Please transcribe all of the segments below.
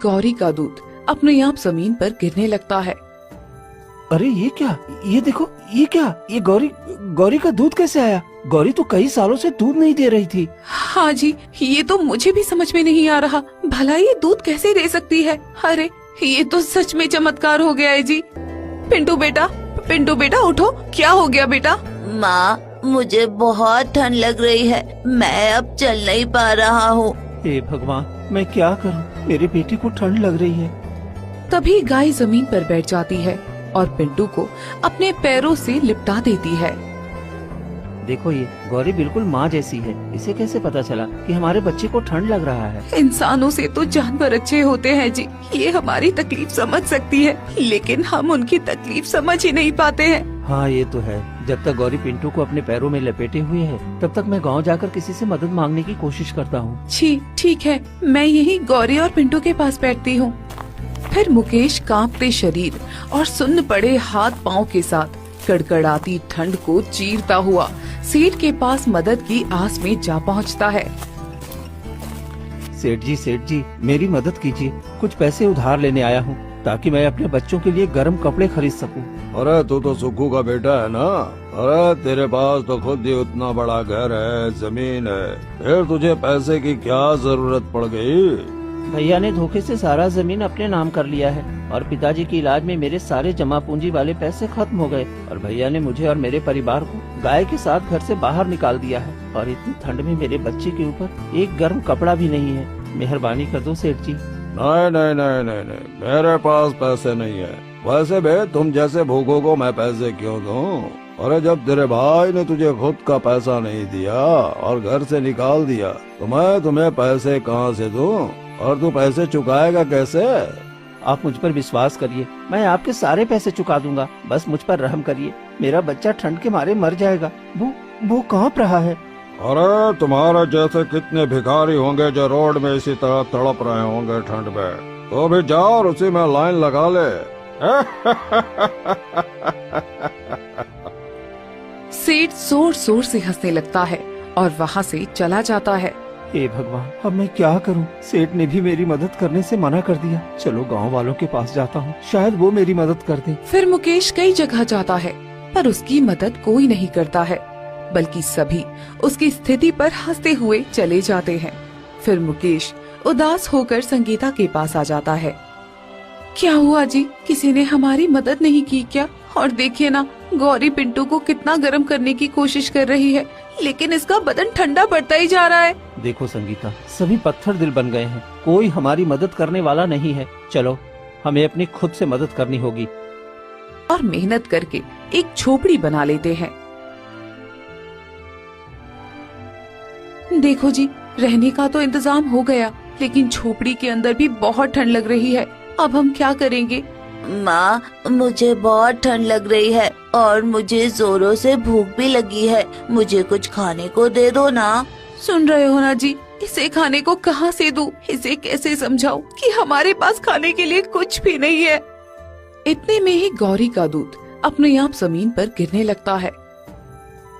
गौरी का दूध अपने आप जमीन पर गिरने लगता है। अरे ये क्या, ये देखो, ये क्या, ये गौरी का दूध कैसे आया? गौरी तो कई सालों से दूध नहीं दे रही थी। हाँ जी, ये तो मुझे भी समझ में नहीं आ रहा, भला ये दूध कैसे दे सकती है। अरे ये तो सच में चमत्कार हो गया है जी। पिंटू बेटा उठो, क्या हो गया बेटा? माँ, मुझे बहुत ठंड लग रही है, मैं अब चल नहीं पा रहा हूँ। हे भगवान, मैं क्या करूँ, मेरे बेटे को ठंड लग रही है। तभी गाय जमीन पर बैठ जाती है और पिंटू को अपने पैरों से लिपटा देती है। देखो, ये गौरी बिल्कुल माँ जैसी है। इसे कैसे पता चला कि हमारे बच्चे को ठंड लग रहा है? इंसानों से तो जानवर अच्छे होते हैं जी, ये हमारी तकलीफ समझ सकती है, लेकिन हम उनकी तकलीफ समझ ही नहीं पाते हैं। हाँ ये तो है। जब तक गौरी पिंटू को अपने पैरों में लपेटे हुए है, तब तक मैं गांव जाकर किसी से मदद मांगने की कोशिश करता हूँ। जी ठीक है, मैं यही गौरी और पिंटू के पास बैठती हूँ। फिर मुकेश कांपते शरीर और सुन्न पड़े हाथ पांव के साथ कड़कड़ाती ठंड को चीरता हुआ सेठ के पास मदद की आस में जा पहुंचता है। सेठ जी, मेरी मदद कीजिए। कुछ पैसे उधार लेने आया हूँ ताकि मैं अपने बच्चों के लिए गर्म कपड़े खरीद सकूं। अरे तू तो सुक्कू का बेटा है ना? अरे तेरे पास तो खुद ही उतना बड़ा घर है, जमीन है, फिर तुझे पैसे की क्या जरूरत पड़ गई? भैया ने धोखे से सारा जमीन अपने नाम कर लिया है और पिताजी के इलाज में मेरे सारे जमा पूंजी वाले पैसे खत्म हो गए और भैया ने मुझे और मेरे परिवार को गाय के साथ घर से बाहर निकाल दिया है। और इतनी ठंड में मेरे बच्चे के ऊपर एक गर्म कपड़ा भी नहीं है। मेहरबानी कर दो सेठ जी। नहीं, मेरे पास पैसे नहीं है। वैसे बे, तुम जैसे भूखों को मैं पैसे क्यों दूं? अरे जब तेरे भाई ने तुझे खुद का पैसा नहीं दिया और घर से निकाल दिया, तो मैं तुम्हें पैसे कहाँ से दूं? और तू पैसे चुकाएगा कैसे? आप मुझ पर विश्वास करिए, मैं आपके सारे पैसे चुका दूंगा। बस मुझ पर रहम करिए, मेरा बच्चा ठंड के मारे मर जाएगा। वो कांप रहा है। अरे तुम्हारे जैसे कितने भिखारी होंगे जो रोड में इसी तरह तड़प रहे होंगे ठंड में। तो भी जाओ और उसी में लाइन लगा ले। सेठ जोर जोर से हंसने लगता है और वहाँ से चला जाता है। हे भगवान, अब मैं क्या करूं? सेठ ने भी मेरी मदद करने से मना कर दिया। चलो गांव वालों के पास जाता हूं, शायद वो मेरी मदद कर दें। फिर मुकेश कई जगह जाता है, पर उसकी मदद कोई नहीं करता है, बल्कि सभी उसकी स्थिति पर हंसते हुए चले जाते हैं। फिर मुकेश उदास होकर संगीता के पास आ जाता है। क्या हुआ जी, किसी ने हमारी मदद नहीं की क्या? और देखिए ना, गौरी पिंटू को कितना गर्म करने की कोशिश कर रही है, लेकिन इसका बदन ठंडा पड़ता ही जा रहा है। देखो संगीता, सभी पत्थर दिल बन गए हैं, कोई हमारी मदद करने वाला नहीं है। चलो हमें अपनी खुद से मदद करनी होगी। और मेहनत करके एक झोपड़ी बना लेते हैं। देखो जी, रहने का तो इंतजाम हो गया, लेकिन झोपड़ी के अंदर भी बहुत ठंड लग रही है। अब हम क्या करेंगे? माँ, मुझे बहुत ठंड लग रही है और मुझे जोरों से भूख भी लगी है, मुझे कुछ खाने को दे दो ना। सुन रहे हो ना जी, इसे खाने को कहाँ से दूं? इसे कैसे समझाऊं कि हमारे पास खाने के लिए कुछ भी नहीं है। इतने में ही गौरी का दूध अपने आप जमीन पर गिरने लगता है।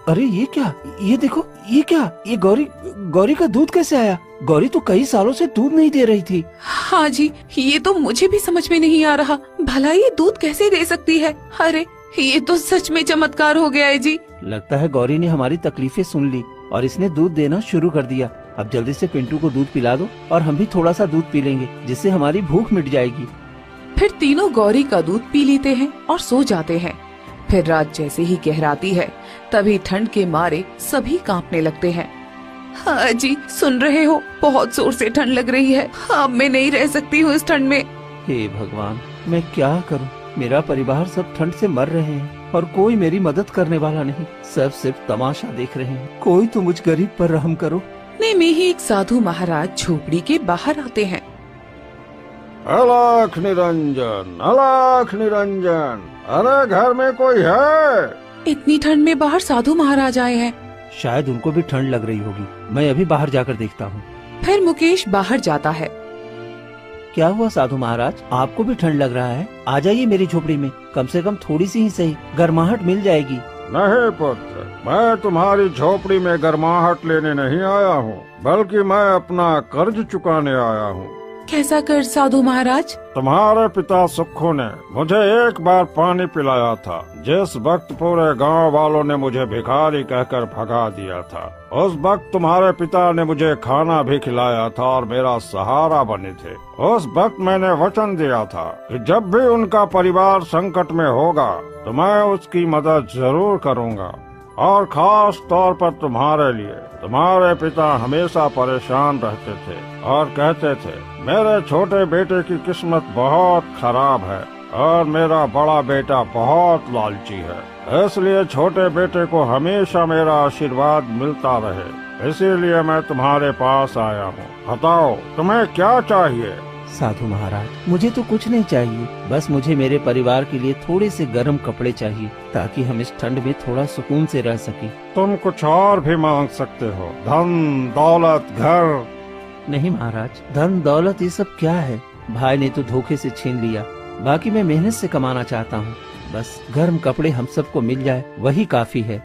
अरे ये क्या, ये देखो, ये क्या, ये गौरी का दूध कैसे आया? गौरी तो कई सालों से दूध नहीं दे रही थी। हाँ जी, ये तो मुझे भी समझ में नहीं आ रहा, भला ये दूध कैसे दे सकती है। अरे ये तो सच में चमत्कार हो गया है जी। लगता है गौरी ने हमारी तकलीफें सुन ली और इसने दूध देना शुरू कर दिया। अब जल्दी से पिंटू को दूध पिला दो और हम भी थोड़ा सा दूध पी लेंगे, जिससे हमारी भूख मिट जाएगी। फिर तीनों गौरी का दूध पी लेते हैं और सो जाते हैं। फिर रात जैसे ही गहराती है, तभी ठंड के मारे सभी कांपने लगते हैं। हाँ जी, सुन रहे हो, बहुत जोर से ठंड लग रही है। अब मैं नहीं रह सकती हूँ इस ठंड में। हे भगवान, मैं क्या करूं? मेरा परिवार सब ठंड से मर रहे हैं और कोई मेरी मदद करने वाला नहीं। सब सिर्फ तमाशा देख रहे हैं। कोई तो मुझ गरीब पर रहम करो। इतने में ही एक साधु महाराज झोपड़ी के बाहर आते हैं। अलख निरंजन, अलख निरंजन, अरे घर में कोई है? इतनी ठंड में बाहर साधु महाराज आए हैं। शायद उनको भी ठंड लग रही होगी, मैं अभी बाहर जाकर देखता हूँ। फिर मुकेश बाहर जाता है। क्या हुआ साधु महाराज, आपको भी ठंड लग रहा है? आ जाइए मेरी झोपड़ी में, कम से कम थोड़ी सी ही सही गर्माहट मिल जाएगी। नहीं पुत्र, मैं तुम्हारी झोपड़ी में गर्माहट लेने नहीं आया हूँ, बल्कि मैं अपना कर्ज चुकाने आया हूँ। कैसा कर साधु महाराज? तुम्हारे पिता सुक्खू ने मुझे एक बार पानी पिलाया था, जिस वक्त पूरे गांव वालों ने मुझे भिखारी कहकर भगा दिया था। उस वक्त तुम्हारे पिता ने मुझे खाना भी खिलाया था और मेरा सहारा बने थे। उस वक्त मैंने वचन दिया था कि जब भी उनका परिवार संकट में होगा तो मैं उसकी मदद जरूर करूंगा, और खास तौर पर तुम्हारे लिए। तुम्हारे पिता हमेशा परेशान रहते थे और कहते थे मेरे छोटे बेटे की किस्मत बहुत खराब है और मेरा बड़ा बेटा बहुत लालची है, इसलिए छोटे बेटे को हमेशा मेरा आशीर्वाद मिलता रहे। इसीलिए मैं तुम्हारे पास आया हूँ। बताओ तुम्हें क्या चाहिए? साधु महाराज, मुझे तो कुछ नहीं चाहिए, बस मुझे मेरे परिवार के लिए थोड़े से गर्म कपड़े चाहिए ताकि हम इस ठंड में थोड़ा सुकून से रह सकें। तुम कुछ और भी मांग सकते हो, धन दौलत घर। नहीं महाराज, धन दौलत ये सब क्या है? भाई ने तो धोखे से छीन लिया, बाकी मैं मेहनत से कमाना चाहता हूँ। बस गर्म कपड़े हम सबको मिल जाए वही काफी है।